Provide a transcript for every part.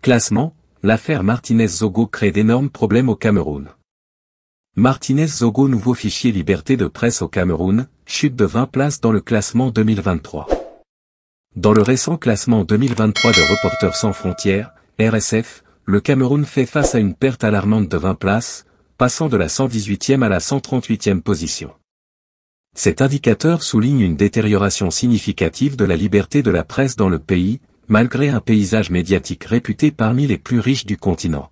Classement, l'affaire Martinez-Zogo crée d'énormes problèmes au Cameroun. Martinez-Zogo nouveau fichier liberté de presse au Cameroun, chute de 20 places dans le classement 2023. Dans le récent classement 2023 de Reporters sans frontières, RSF, le Cameroun fait face à une perte alarmante de 20 places, passant de la 118e à la 138e position. Cet indicateur souligne une détérioration significative de la liberté de la presse dans le pays, malgré un paysage médiatique réputé parmi les plus riches du continent.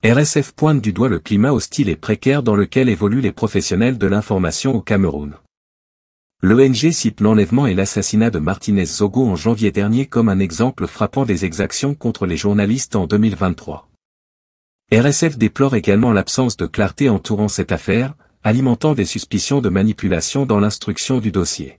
RSF pointe du doigt le climat hostile et précaire dans lequel évoluent les professionnels de l'information au Cameroun. L'ONG cite l'enlèvement et l'assassinat de Martinez-Zogo en janvier dernier comme un exemple frappant des exactions contre les journalistes en 2023. RSF déplore également l'absence de clarté entourant cette affaire, alimentant des suspicions de manipulation dans l'instruction du dossier.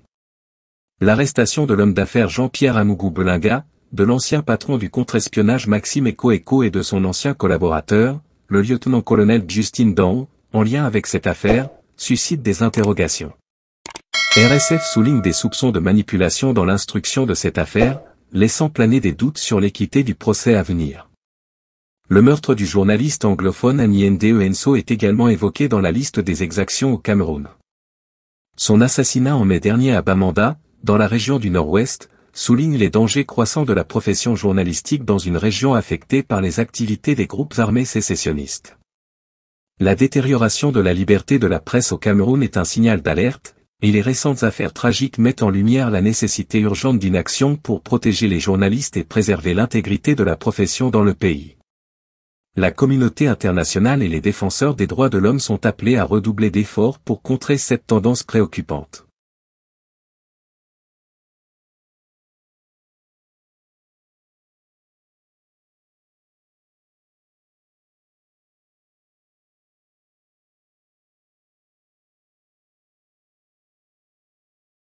L'arrestation de l'homme d'affaires Jean-Pierre Amougou Belinga, de l'ancien patron du contre-espionnage Maxime Eko et de son ancien collaborateur, le lieutenant-colonel Justin Dao, en lien avec cette affaire, suscite des interrogations. RSF souligne des soupçons de manipulation dans l'instruction de cette affaire, laissant planer des doutes sur l'équité du procès à venir. Le meurtre du journaliste anglophone Annie Ndenso est également évoqué dans la liste des exactions au Cameroun. Son assassinat en mai dernier à Bamenda, dans la région du Nord-Ouest, souligne les dangers croissants de la profession journalistique dans une région affectée par les activités des groupes armés sécessionnistes. La détérioration de la liberté de la presse au Cameroun est un signal d'alerte, et les récentes affaires tragiques mettent en lumière la nécessité urgente d'une action pour protéger les journalistes et préserver l'intégrité de la profession dans le pays. La communauté internationale et les défenseurs des droits de l'homme sont appelés à redoubler d'efforts pour contrer cette tendance préoccupante.